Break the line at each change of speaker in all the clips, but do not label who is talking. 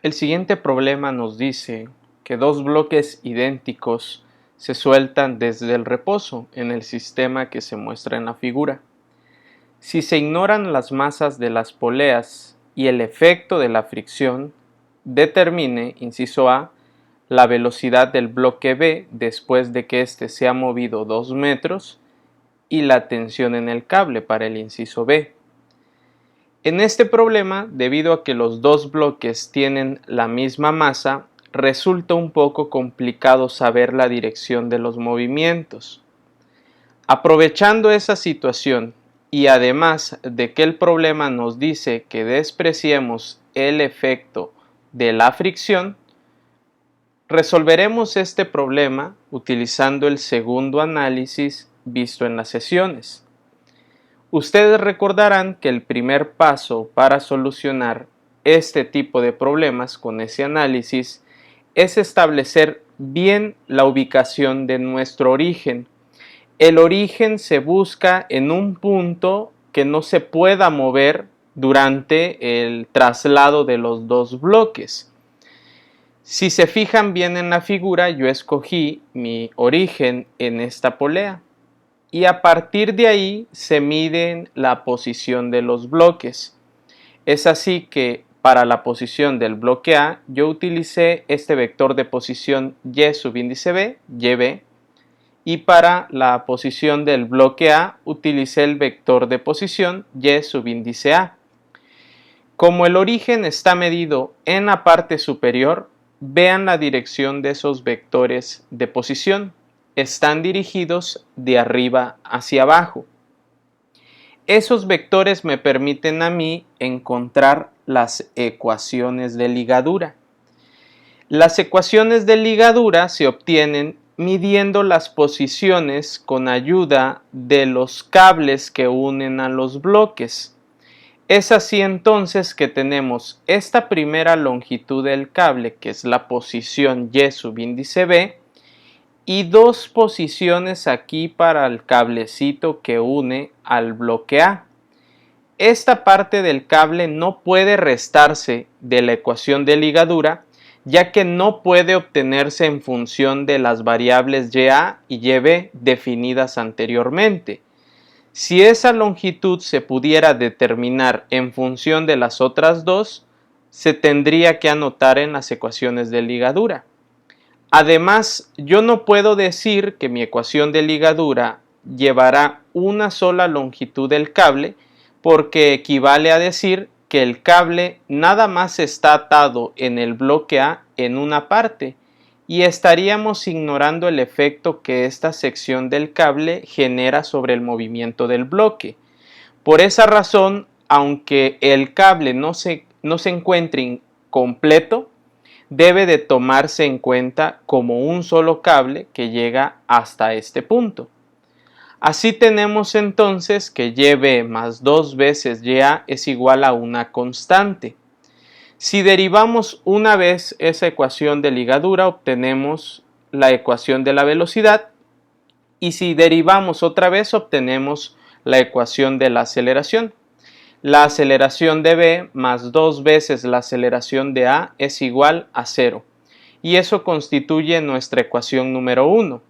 El siguiente problema nos dice que dos bloques idénticos se sueltan desde el reposo en el sistema que se muestra en la figura. Si se ignoran las masas de las poleas y el efecto de la fricción, determine, inciso A, la velocidad del bloque B después de que éste se ha movido 2 metros y la tensión en el cable para el inciso B. En este problema, debido a que los dos bloques tienen la misma masa, resulta un poco complicado saber la dirección de los movimientos. Aprovechando esa situación y además de que el problema nos dice que despreciemos el efecto de la fricción, resolveremos este problema utilizando el segundo análisis visto en las sesiones. Ustedes recordarán que el primer paso para solucionar este tipo de problemas con ese análisis es establecer bien la ubicación de nuestro origen. El origen se busca en un punto que no se pueda mover durante el traslado de los dos bloques. Si se fijan bien en la figura, yo escogí mi origen en esta polea y a partir de ahí se miden la posición de los bloques. Es así que para la posición del bloque A yo utilicé este vector de posición y subíndice b, yb, y para la posición del bloque A utilicé el vector de posición y subíndice a. Como el origen está medido en la parte superior, vean la dirección de esos vectores de posición. Están dirigidos de arriba hacia abajo. Esos vectores me permiten a mí encontrar las ecuaciones de ligadura. Las ecuaciones de ligadura se obtienen midiendo las posiciones con ayuda de los cables que unen a los bloques. Es así entonces que tenemos esta primera longitud del cable, que es la posición y subíndice b, y dos posiciones aquí para el cablecito que une al bloque A. Esta parte del cable no puede restarse de la ecuación de ligadura, ya que no puede obtenerse en función de las variables YA y YB definidas anteriormente. Si esa longitud se pudiera determinar en función de las otras dos, se tendría que anotar en las ecuaciones de ligadura. Además, yo no puedo decir que mi ecuación de ligadura llevará una sola longitud del cable, porque equivale a decir que el cable nada más está atado en el bloque A en una parte, y estaríamos ignorando el efecto que esta sección del cable genera sobre el movimiento del bloque. Por esa razón, aunque el cable no se encuentre incompleto, debe de tomarse en cuenta como un solo cable que llega hasta este punto. Así tenemos entonces que YB más 2 veces YA es igual a una constante. Si derivamos una vez esa ecuación de ligadura, obtenemos la ecuación de la velocidad, y si derivamos otra vez, obtenemos la ecuación de la aceleración. La aceleración de B más 2 veces la aceleración de A es igual a 0. Y eso constituye nuestra ecuación número 1.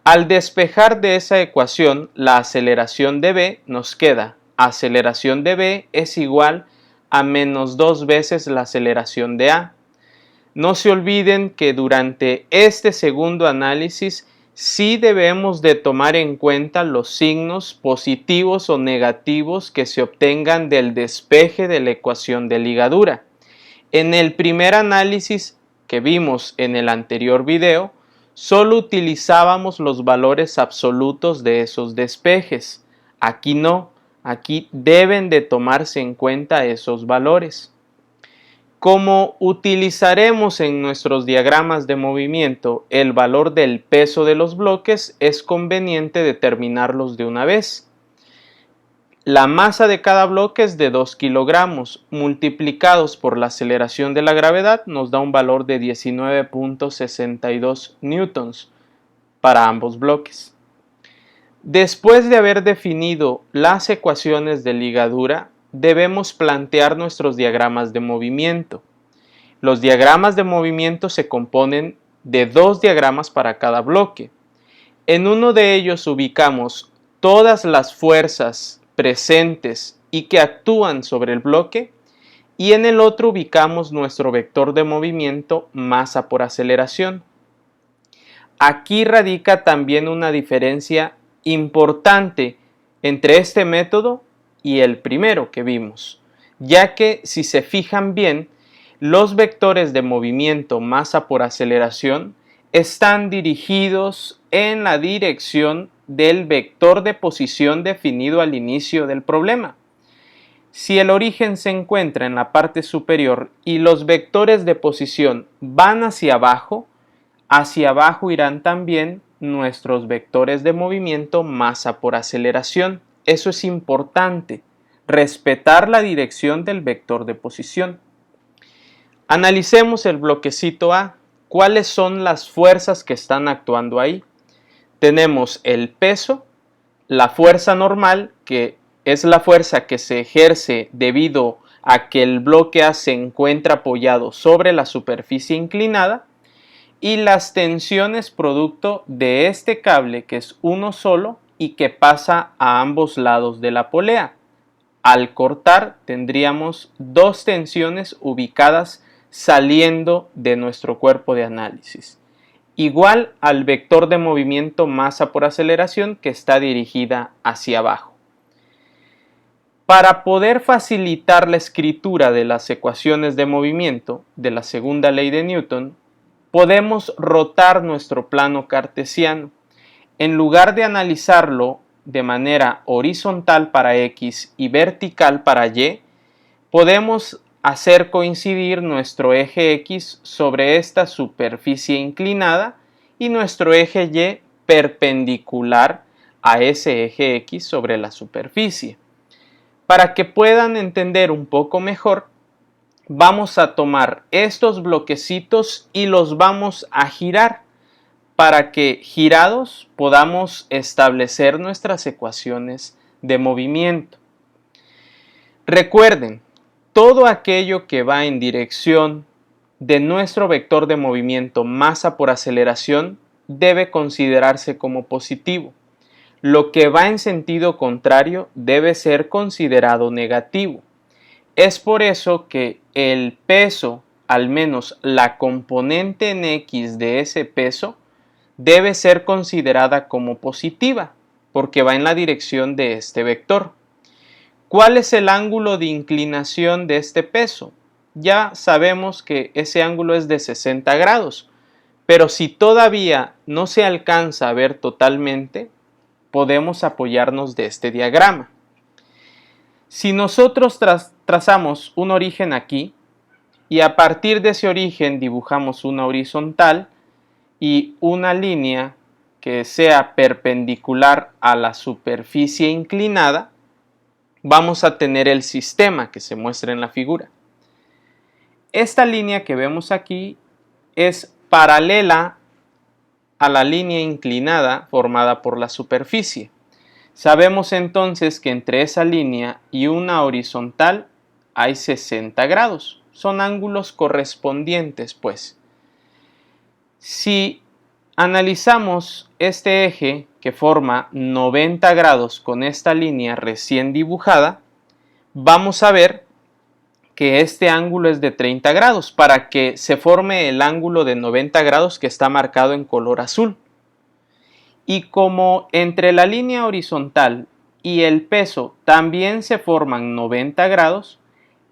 Al despejar de esa ecuación la aceleración de B, nos queda aceleración de B es igual a menos 2 veces la aceleración de A. No se olviden que durante este segundo análisis sí debemos de tomar en cuenta los signos positivos o negativos que se obtengan del despeje de la ecuación de ligadura. En el primer análisis que vimos en el anterior video, solo utilizábamos los valores absolutos de esos despejes. Aquí no, aquí deben de tomarse en cuenta esos valores. Como utilizaremos en nuestros diagramas de movimiento el valor del peso de los bloques, es conveniente determinarlos de una vez. La masa de cada bloque es de 2 kilogramos, multiplicados por la aceleración de la gravedad nos da un valor de 19.62 newtons para ambos bloques. Después de haber definido las ecuaciones de ligadura, debemos plantear nuestros diagramas de movimiento. Los diagramas de movimiento se componen de dos diagramas para cada bloque. En uno de ellos ubicamos todas las fuerzas presentes y que actúan sobre el bloque, y en el otro ubicamos nuestro vector de movimiento masa por aceleración. Aquí radica también una diferencia importante entre este método y el primero que vimos, ya que si se fijan bien, los vectores de movimiento masa por aceleración están dirigidos en la dirección del vector de posición definido al inicio del problema. Si el origen se encuentra en la parte superior y los vectores de posición van hacia abajo irán también nuestros vectores de movimiento masa por aceleración. Eso es importante, respetar la dirección del vector de posición. Analicemos el bloquecito A. ¿Cuáles son las fuerzas que están actuando ahí? Tenemos el peso, la fuerza normal, que es la fuerza que se ejerce debido a que el bloque A se encuentra apoyado sobre la superficie inclinada, y las tensiones producto de este cable, que es uno solo y que pasa a ambos lados de la polea. Al cortar tendríamos dos tensiones ubicadas saliendo de nuestro cuerpo de análisis, igual al vector de movimiento masa por aceleración, que está dirigida hacia abajo. Para poder facilitar la escritura de las ecuaciones de movimiento de la segunda ley de Newton, podemos rotar nuestro plano cartesiano. En lugar de analizarlo de manera horizontal para X y vertical para Y, podemos hacer coincidir nuestro eje X sobre esta superficie inclinada y nuestro eje Y perpendicular a ese eje X sobre la superficie. Para que puedan entender un poco mejor, vamos a tomar estos bloquecitos y los vamos a girar para que girados podamos establecer nuestras ecuaciones de movimiento. Recuerden, todo aquello que va en dirección de nuestro vector de movimiento masa por aceleración debe considerarse como positivo. Lo que va en sentido contrario debe ser considerado negativo. Es por eso que el peso, al menos la componente en X de ese peso, debe ser considerada como positiva, porque va en la dirección de este vector. ¿Cuál es el ángulo de inclinación de este peso? Ya sabemos que ese ángulo es de 60 grados, pero si todavía no se alcanza a ver totalmente, podemos apoyarnos de este diagrama. Si nosotros trazamos un origen aquí y a partir de ese origen dibujamos una horizontal y una línea que sea perpendicular a la superficie inclinada, vamos a tener el sistema que se muestra en la figura. Esta línea que vemos aquí es paralela a la línea inclinada formada por la superficie. Sabemos entonces que entre esa línea y una horizontal hay 60 grados. Son ángulos correspondientes, pues. Si analizamos este eje que forma 90 grados con esta línea recién dibujada, vamos a ver que este ángulo es de 30 grados para que se forme el ángulo de 90 grados que está marcado en color azul. Y como entre la línea horizontal y el peso también se forman 90 grados,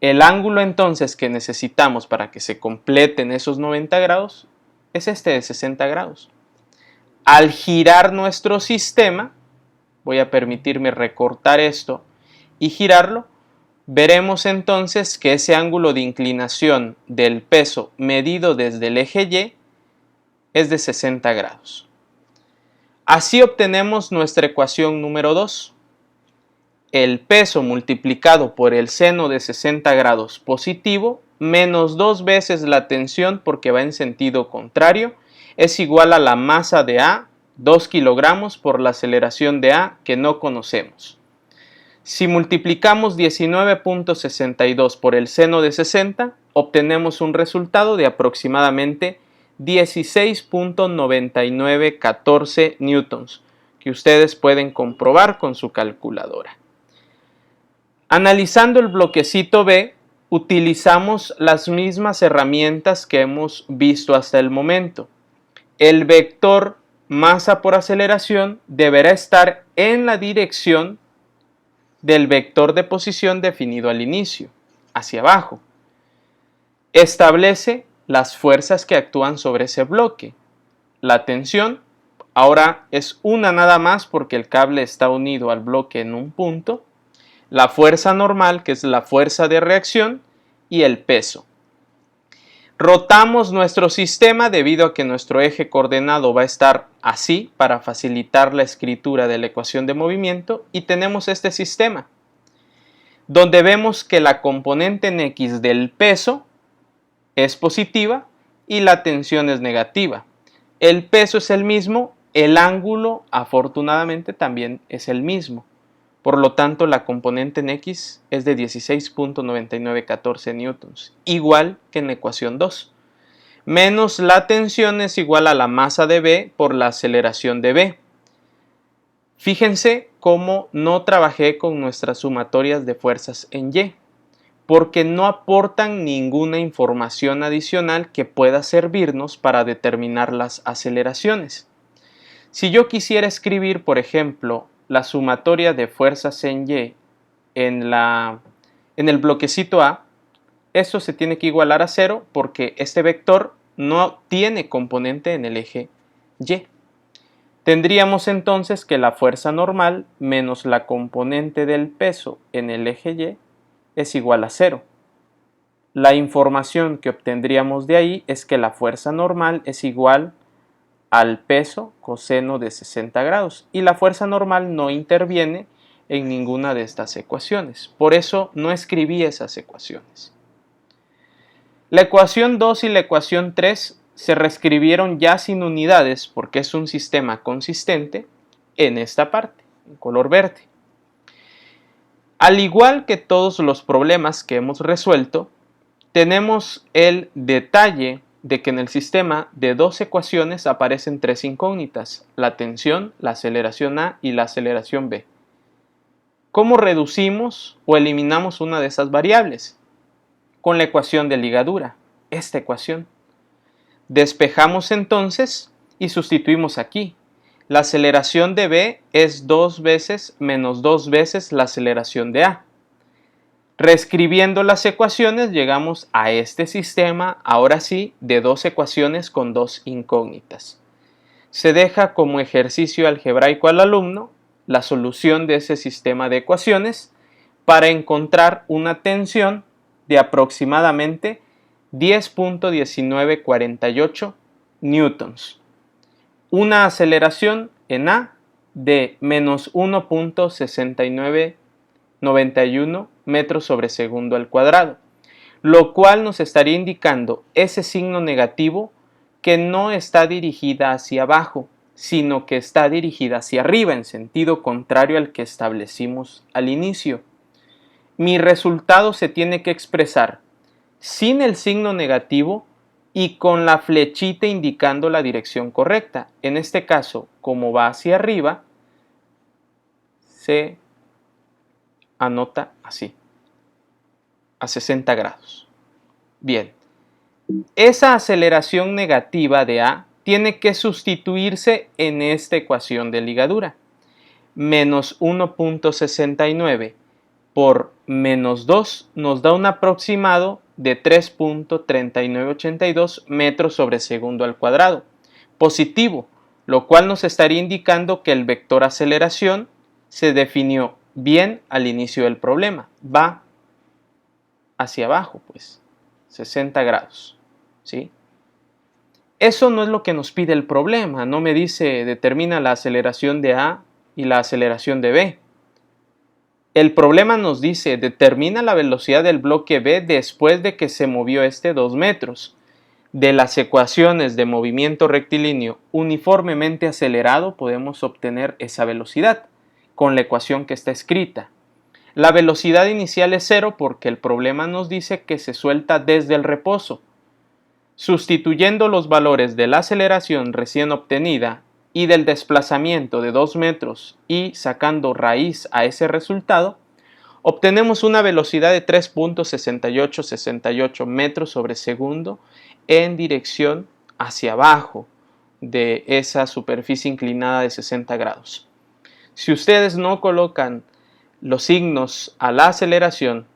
el ángulo entonces que necesitamos para que se completen esos 90 grados es este de 60 grados. Al girar nuestro sistema, voy a permitirme recortar esto y girarlo, veremos entonces que ese ángulo de inclinación del peso medido desde el eje Y es de 60 grados. Así obtenemos nuestra ecuación número 2. El peso multiplicado por el seno de 60 grados positivo menos 2 veces la tensión porque va en sentido contrario es igual a la masa de A, 2 kilogramos, por la aceleración de A que no conocemos. Si multiplicamos 19.62 por el seno de 60, obtenemos un resultado de aproximadamente 16.9914 newtons, que ustedes pueden comprobar con su calculadora. Analizando el bloquecito B, utilizamos las mismas herramientas que hemos visto hasta el momento. El vector masa por aceleración deberá estar en la dirección del vector de posición definido al inicio, hacia abajo. Establece las fuerzas que actúan sobre ese bloque. La tensión ahora es una nada más porque el cable está unido al bloque en un punto. La fuerza normal, que es la fuerza de reacción, y el peso. Rotamos nuestro sistema debido a que nuestro eje coordenado va a estar así para facilitar la escritura de la ecuación de movimiento, y tenemos este sistema donde vemos que la componente en X del peso es positiva y la tensión es negativa. El peso es el mismo, el ángulo afortunadamente también es el mismo. Por lo tanto, la componente en X es de 16.9914 newtons, igual que en la ecuación 2. Menos la tensión es igual a la masa de B por la aceleración de B. Fíjense cómo no trabajé con nuestras sumatorias de fuerzas en Y, porque no aportan ninguna información adicional que pueda servirnos para determinar las aceleraciones. Si yo quisiera escribir, por ejemplo, la sumatoria de fuerzas en Y en el bloquecito A, esto se tiene que igualar a 0 porque este vector no tiene componente en el eje Y. Tendríamos entonces que la fuerza normal menos la componente del peso en el eje Y es igual a 0. La información que obtendríamos de ahí es que la fuerza normal es igual al peso coseno de 60 grados y la fuerza normal no interviene en ninguna de estas ecuaciones. Por eso no escribí esas ecuaciones. La ecuación 2 y la ecuación 3 se reescribieron ya sin unidades porque es un sistema consistente en esta parte, en color verde. Al igual que todos los problemas que hemos resuelto, tenemos el detalle de que en el sistema de dos ecuaciones aparecen tres incógnitas: la tensión, la aceleración A y la aceleración B. ¿Cómo reducimos o eliminamos una de esas variables? Con la ecuación de ligadura, esta ecuación. Despejamos entonces y sustituimos aquí. La aceleración de B es 2 veces menos 2 veces la aceleración de A. Reescribiendo las ecuaciones llegamos a este sistema, ahora sí, de dos ecuaciones con dos incógnitas. Se deja como ejercicio algebraico al alumno la solución de ese sistema de ecuaciones para encontrar una tensión de aproximadamente 10.1948 newtons. Una aceleración en A de menos 1.6991 metros sobre segundo al cuadrado, lo cual nos estaría indicando ese signo negativo que no está dirigida hacia abajo, sino que está dirigida hacia arriba en sentido contrario al que establecimos al inicio. Mi resultado se tiene que expresar sin el signo negativo y con la flechita indicando la dirección correcta. En este caso, como va hacia arriba, se anota así, a 60 grados. Bien, esa aceleración negativa de A tiene que sustituirse en esta ecuación de ligadura. Menos 1.69 por menos 2 nos da un aproximado de 3.3982 metros sobre segundo al cuadrado, positivo, lo cual nos estaría indicando que el vector aceleración se definió bien al inicio del problema, va hacia abajo, pues, 60 grados, ¿sí? Eso no es lo que nos pide el problema, no me dice determina la aceleración de A y la aceleración de B. El problema nos dice determina la velocidad del bloque B después de que se movió 2 metros. De las ecuaciones de movimiento rectilíneo uniformemente acelerado podemos obtener esa velocidad con la ecuación que está escrita. La velocidad inicial es 0 porque el problema nos dice que se suelta desde el reposo. Sustituyendo los valores de la aceleración recién obtenida y del desplazamiento de 2 metros y sacando raíz a ese resultado, obtenemos una velocidad de 3.6868 metros sobre segundo en dirección hacia abajo de esa superficie inclinada de 60 grados. Si ustedes no colocan los signos a la aceleración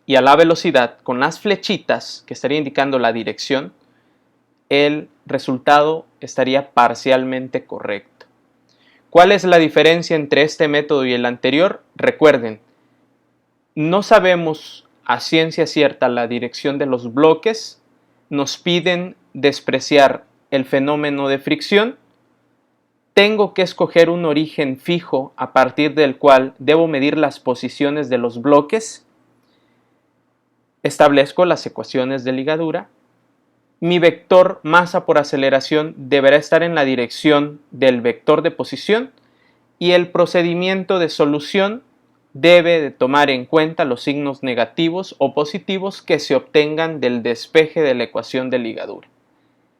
y a la velocidad con las flechitas que estaría indicando la dirección, el resultado estaría parcialmente correcto. ¿Cuál es la diferencia entre este método y el anterior? Recuerden, no sabemos a ciencia cierta la dirección de los bloques, nos piden despreciar el fenómeno de fricción, tengo que escoger un origen fijo a partir del cual debo medir las posiciones de los bloques, establezco las ecuaciones de ligadura, mi vector masa por aceleración deberá estar en la dirección del vector de posición y el procedimiento de solución debe de tomar en cuenta los signos negativos o positivos que se obtengan del despeje de la ecuación de ligadura.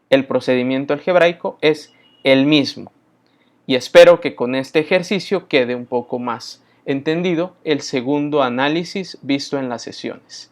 El procedimiento algebraico es el mismo. Y espero que con este ejercicio quede un poco más entendido el segundo análisis visto en las sesiones.